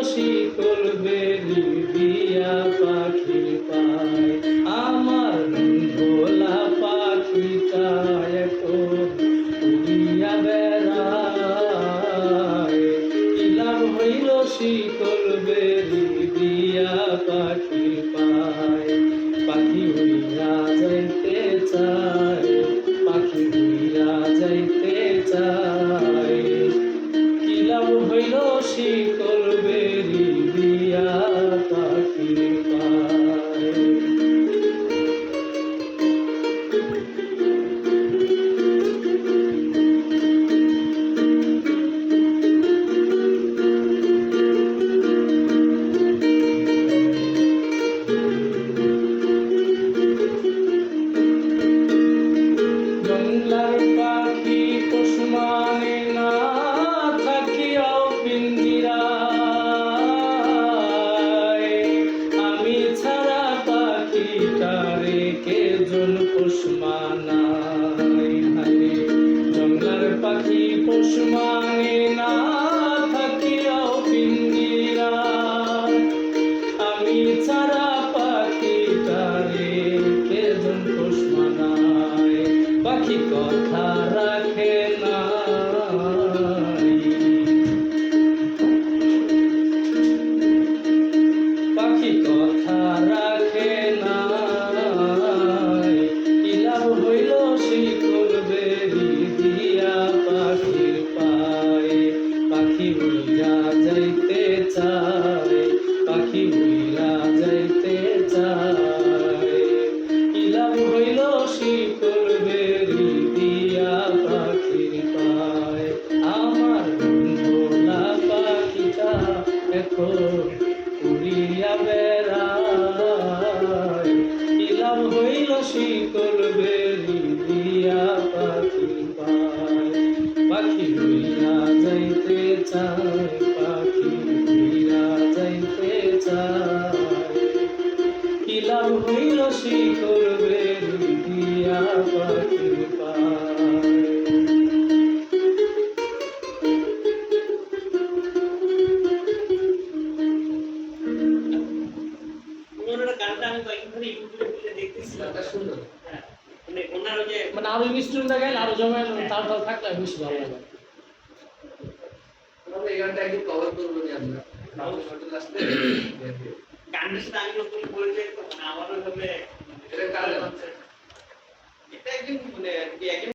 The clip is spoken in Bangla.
শিকল বেরি দিয়া পাখি পায় আমার ভোলা পাখিটা এখন উড়িয়া বেড়ায় কি লাভ হইল শিকল বেরি দিয়া পাখি পায় পাখি উড়িয়া যাইতে চায় পাখি উড়িয়া যাইতে চায় কি লাভ হইল শিকল বেরি দিয়া পাখি পায় জংলার পাখি পোষ মানে না থাকিয়াও পিঞ্জিরায় আমি ছাড়া পাখিটারে কে জন পোষ মানায় জংলার পাখি পোষ মানে না থাকিয়াও পিঞ্জিরায় আমি ছাড়া পাখিটারে কে জন পোষ মানায় পাখি কথা রাখে না পাখি কথা রাখে না কি লাভ হইল শিকল বেরি দিয়া পাখি পায় পাখি উড়িয়া যাইতে চায় পাখি উড়িয়া যাইতে চায় কি লাভ হইল শিকল বেরি দিয়া পাখি পায় আমার ভোলা পাখিটা এখন উড়িয়া বেড়ায় কি লাভ হইল শিকল বেরি দিয়া পাখি পায় পাখি উড়িয়া যাইতে চায় পাখি উড়িয়া যাইতে চায় কি লাভ হইল শিকল বেরি দিয়া পাখি পায় গানটা আমি কয়েকদিন ধরে ইউটিউবে খুলে দেখতেছিলাম। সুন্দর। হ্যাঁ, মানে ওনারও যে মানে আরো ইনস্ট্রুমেন্ট গাইলে আরো জমে তার থাকলে বেশি ভালো লাগে আমরা এই গানটা একটু কভার করবো নি আমরা গানটার সাথে আমি যখন বলেছি তখন আমারও হবে এটা কাজ এটা একদিন মানে একদিন